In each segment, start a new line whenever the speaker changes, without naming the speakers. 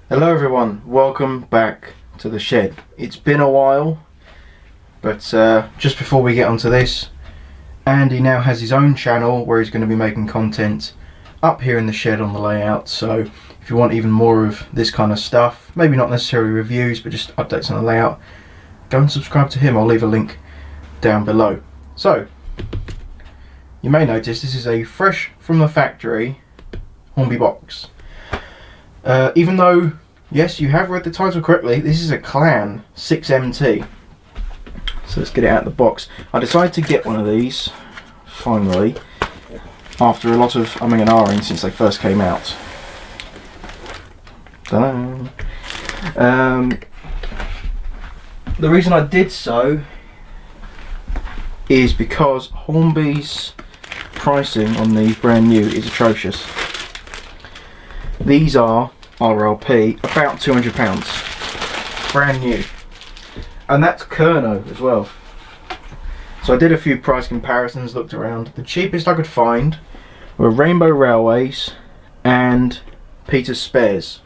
Hello everyone, welcome back to the shed. It's been a while, but just before we get onto this, Andy now has his own channel where he's going to be making content up here in the shed on the layout. So if you want even more of this kind of stuff, maybe not necessarily reviews but just updates on the layout, go and subscribe to him. I'll leave a link down below. So you may notice this is a fresh from the factory Hornby box. Even though, yes, you have read the title correctly, this is a Clan 6MT. So let's get it out of the box. I decided to get one of these, finally, after a lot of umming and ahhing since they first came out. The reason I did so is because Hornby's pricing on these brand new is atrocious. These are RLP about £200, brand new, and that's Kerno as well. So I did a few price comparisons, looked around. The cheapest I could find were Rainbow Railways and Peter's Spares.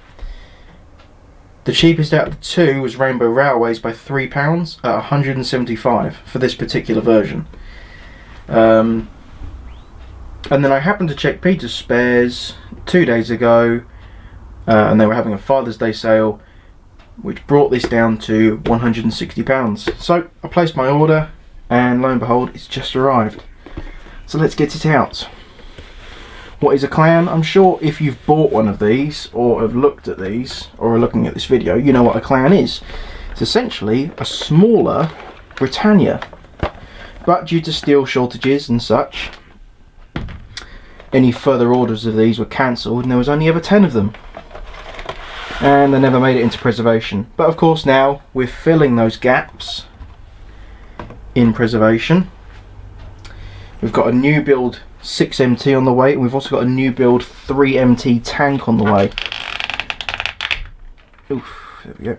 The cheapest out of the two was Rainbow Railways by £3 at £175 for this particular version. And then I happened to check Peter's Spares 2 days ago, and they were having a Father's Day sale, which brought this down to £160. So I placed my order, and lo and behold, it's just arrived. So let's get it out. What is a Clan? I'm sure if you've bought one of these, or have looked at these, or are looking at this video, you know what a Clan is. It's essentially a smaller Britannia, but due to steel shortages and such, any further orders of these were cancelled, and there was only ever 10 of them, and they never made it into preservation. But of course now we're filling those gaps in preservation. We've got a new build 6MT on the way, and we've also got a new build 3MT tank on the way. Oof, there we go.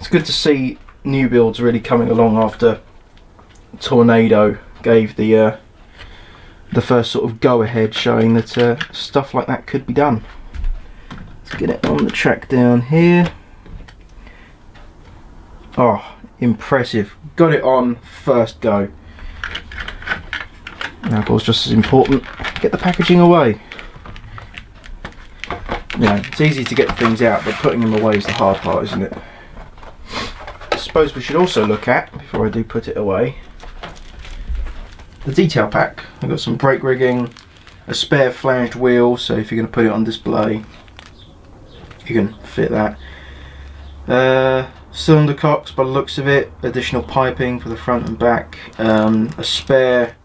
It's good to see new builds really coming along after Tornado gave the first sort of go-ahead, showing that stuff like that could be done. Let's get it on the track down here. Oh, impressive. Got it on first go. Now of course, just as important, get the packaging away. Yeah, it's easy to get things out, but putting them away is the hard part, isn't it? I suppose we should also look at, before I do put it away, the detail pack. I've got some brake rigging, a spare flanged wheel, so if you're going to put it on display you can fit that. Cylinder cocks by the looks of it, additional piping for the front and back, a spare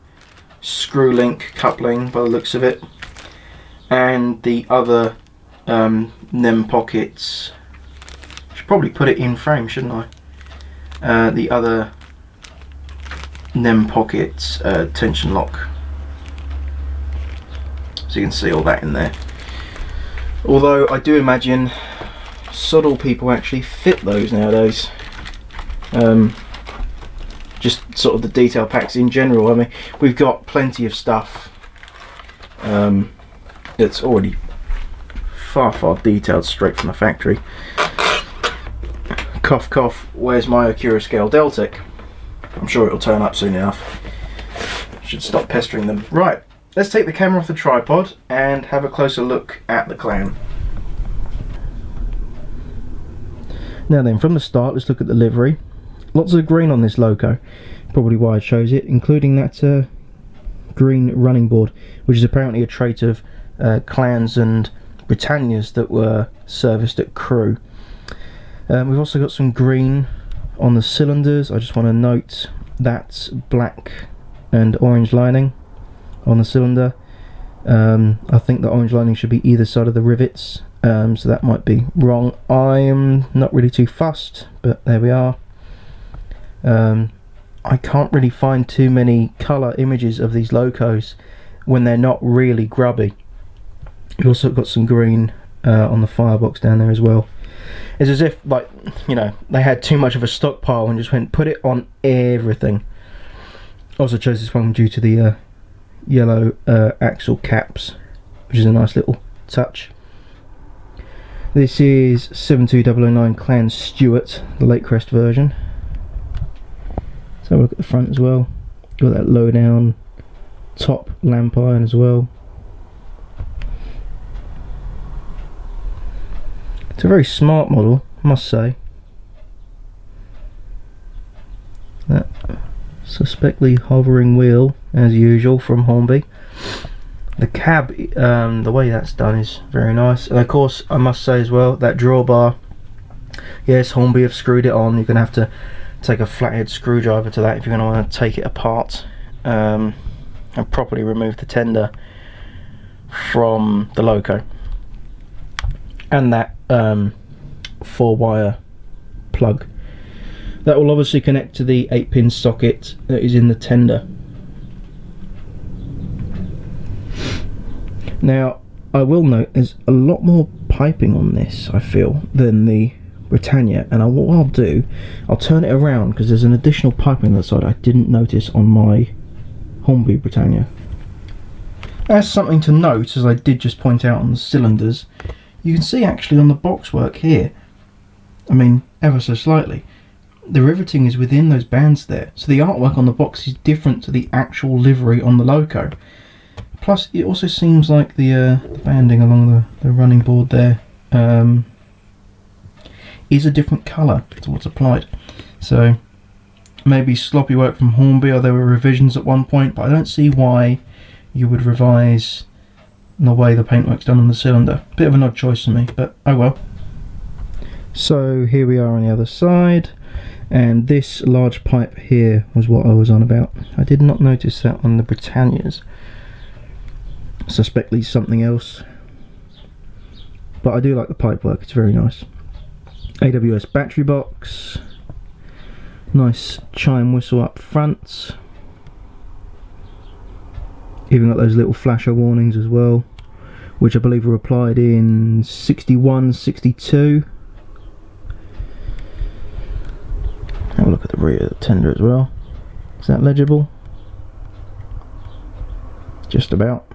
screw link coupling by the looks of it, and the other NEM pockets. I should probably put it in frame, shouldn't I? The other NEM pockets tension lock, so you can see all that in there. Although I do imagine sod all people actually fit those nowadays. Just sort of the detail packs in general. I mean, we've got plenty of stuff that's already far detailed straight from the factory. Cough cough, where's my Acura Scale Deltic? I'm sure it'll turn up soon enough. Should stop pestering them. Right, let's take the camera off the tripod and have a closer look at the Clan. Now then, from the start, let's look at the livery. Lots of green on this logo, probably why it shows it, including that green running board, which is apparently a trait of Clans and Britannias that were serviced at Crewe. We've also got some green on the cylinders. I just want to note that's black and orange lining on the cylinder. I think the orange lining should be either side of the rivets, so that might be wrong. I'm not really too fussed, but there we are. I can't really find too many colour images of these locos when they're not really grubby. We've also got some green on the firebox down there as well. It's as if, like, you know, they had too much of a stockpile and just went, put it on everything. Also chose this one due to the yellow axle caps, which is a nice little touch. This is 72009 Clan Stewart, the Lake Crest version. Let's have a look at the front as well. Got that low down top lamp iron as well. It's a very smart model, I must say. That suspectly hovering wheel, as usual, from Hornby. The cab, the way that's done is very nice. And of course, I must say as well, that drawbar, yes, Hornby have screwed it on. You're going to have to take a flathead screwdriver to that if you're going to want to take it apart and properly remove the tender from the loco. And that 4-wire plug. That will obviously connect to the 8-pin socket that is in the tender. Now, I will note there's a lot more piping on this, I feel, than the Britannia, and what I'll do, I'll turn it around because there's an additional piping on the side I didn't notice on my Hornby Britannia. As something to note, as I did just point out on the cylinders, you can see actually on the boxwork here, I mean ever so slightly, the riveting is within those bands there, so the artwork on the box is different to the actual livery on the loco. Plus, it also seems like the banding along the running board there is a different colour to what's applied. So, maybe sloppy work from Hornby, or there were revisions at one point, but I don't see why you would revise the way the paintwork's done on the cylinder. Bit of an odd choice for me, but oh well. So, here we are on the other side, and this large pipe here was what I was on about. I did not notice that on the Britannias. Suspectly something else, but I do like the pipe work, it's very nice. AWS battery box, nice chime whistle up front, even got those little flasher warnings as well, which I believe were applied in 61, 62. Have a look at the rear of the tender as well. Is that legible? Just about.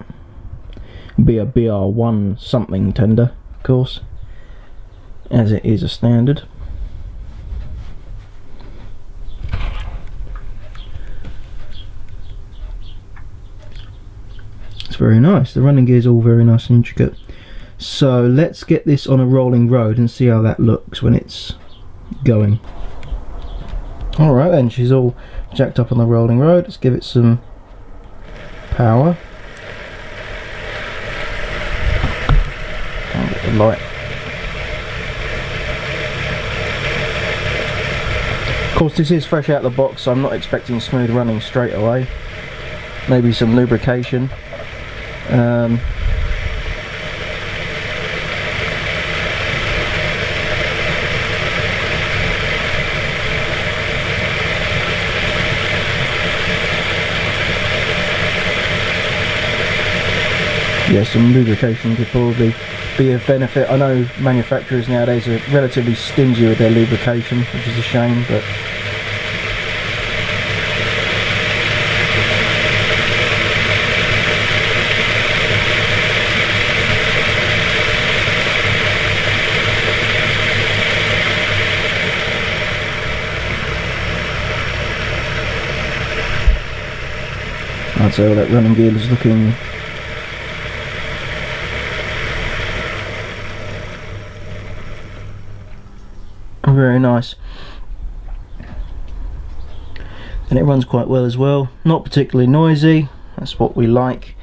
Be a BR1 something tender, of course, as it is a standard. It's very nice. The running gear is all very nice and intricate. So let's get this on a rolling road and see how that looks when it's going. Alright then, she's all jacked up on the rolling road. Let's give it some power. Light. Of course, this is fresh out of the box, so I'm not expecting smooth running straight away. Maybe some lubrication. Yeah, some lubrication could probably be of benefit. I know manufacturers nowadays are relatively stingy with their lubrication, which is a shame, but I'd say all that running gear is looking very nice, and it runs quite well as well, not particularly noisy. That's what we like.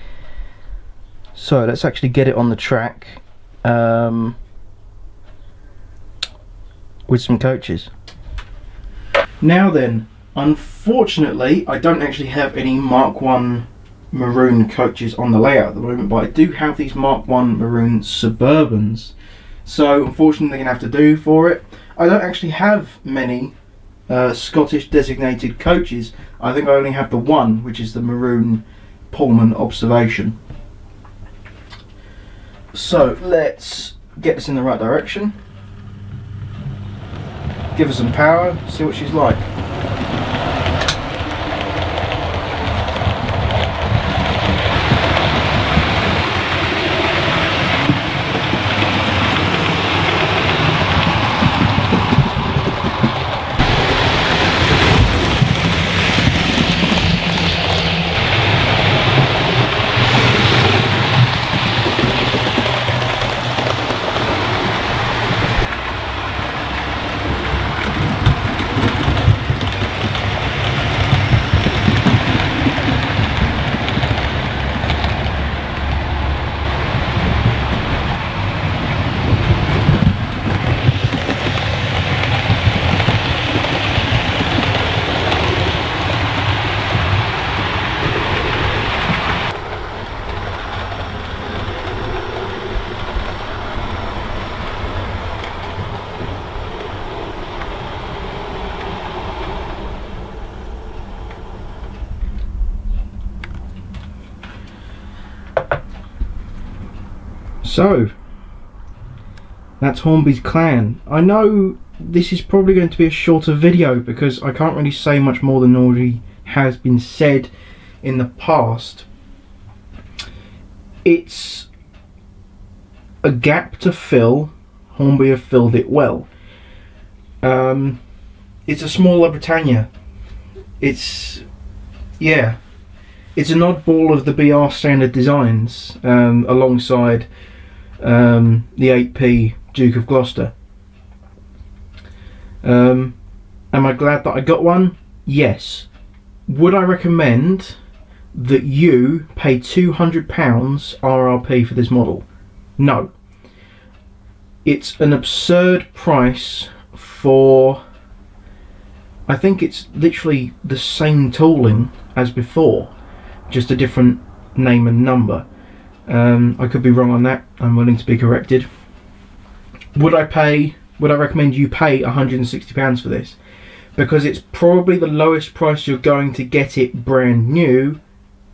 So let's actually get it on the track with some coaches. Now then, unfortunately I don't actually have any Mark 1 maroon coaches on the layout at the moment, but I do have these Mark 1 maroon Suburbans, so unfortunately they're going to have to do for it. I don't actually have many Scottish designated coaches. I think I only have the one, which is the maroon Pullman Observation. So let's get this in the right direction, give her some power, see what she's like. So that's Hornby's Clan. I know this is probably going to be a shorter video because I can't really say much more than already has been said in the past. It's a gap to fill. Hornby have filled it well. It's a smaller Britannia. It's an oddball of the BR standard designs, alongside the 8P Duke of Gloucester. Am I glad that I got one? Yes. Would I recommend that you pay £200 RRP for this model? No. It's an absurd price for, I think it's literally the same tooling as before, just a different name and number. I could be wrong on that. I'm willing to be corrected. Would I recommend you pay £160 for this? Because it's probably the lowest price you're going to get it brand new.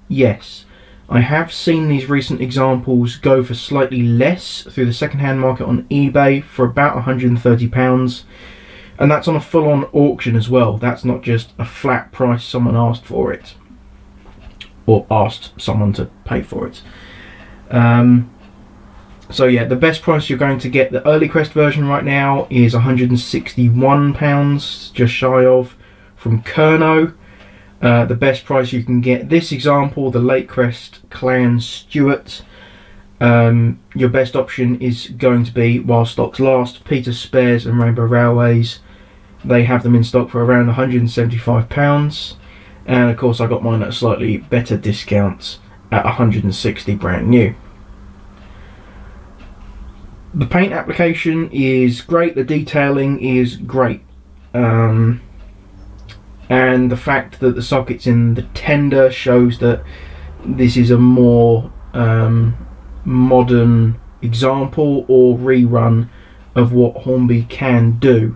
Yes. I have seen these recent examples go for slightly less through the second-hand market on eBay for about £130, and that's on a full-on auction as well. That's not just a flat price someone asked for it, or asked someone to pay for it. So yeah, the best price you're going to get, the early crest version right now is £161, just shy of, from Kerno. The best price you can get this example, the late crest Clan Stewart. Your best option is going to be, while stocks last, Peter Spares and Rainbow Railways. They have them in stock for around £175, and of course I got mine at a slightly better discount at £160 brand new. The paint application is great, the detailing is great. And the fact that the socket's in the tender shows that this is a more modern example or rerun of what Hornby can do.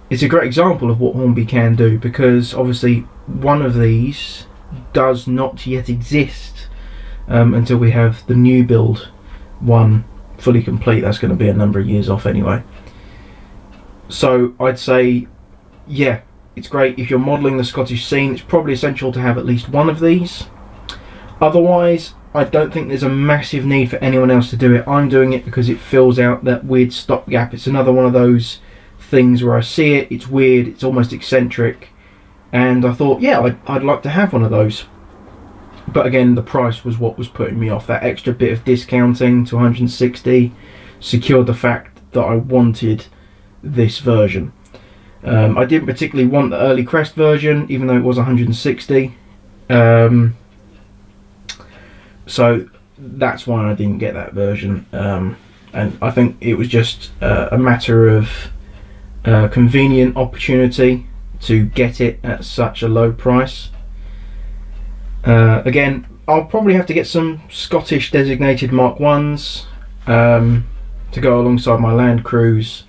It's a great example of what Hornby can do, because obviously one of these does not yet exist until we have the new build one fully complete. That's going to be a number of years off anyway. So I'd say, yeah, it's great. If you're modelling the Scottish scene, it's probably essential to have at least one of these. Otherwise, I don't think there's a massive need for anyone else to do it. I'm doing it because it fills out that weird stopgap. It's another one of those things where I see it, it's weird, it's almost eccentric, and I thought, yeah, I'd like to have one of those. But again, the price was what was putting me off. That extra bit of discounting to 160 secured the fact that I wanted this version. I didn't particularly want the early crest version, even though it was 160. So that's why I didn't get that version. And I think it was just a matter of convenient opportunity to get it at such a low price. Again, I'll probably have to get some Scottish designated Mark 1s to go alongside my Land Cruise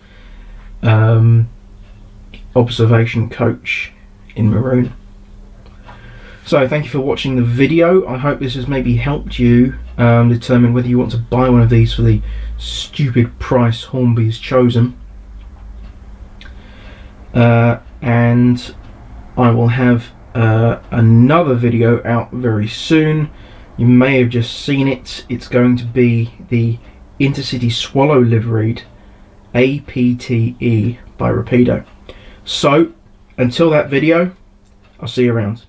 observation coach in maroon. So thank you for watching the video. I hope this has maybe helped you determine whether you want to buy one of these for the stupid price Hornby's chosen. And I will have another video out very soon. You may have just seen it. It's going to be the Intercity Swallow liveried APTE by Rapido. So until that video, I'll see you around.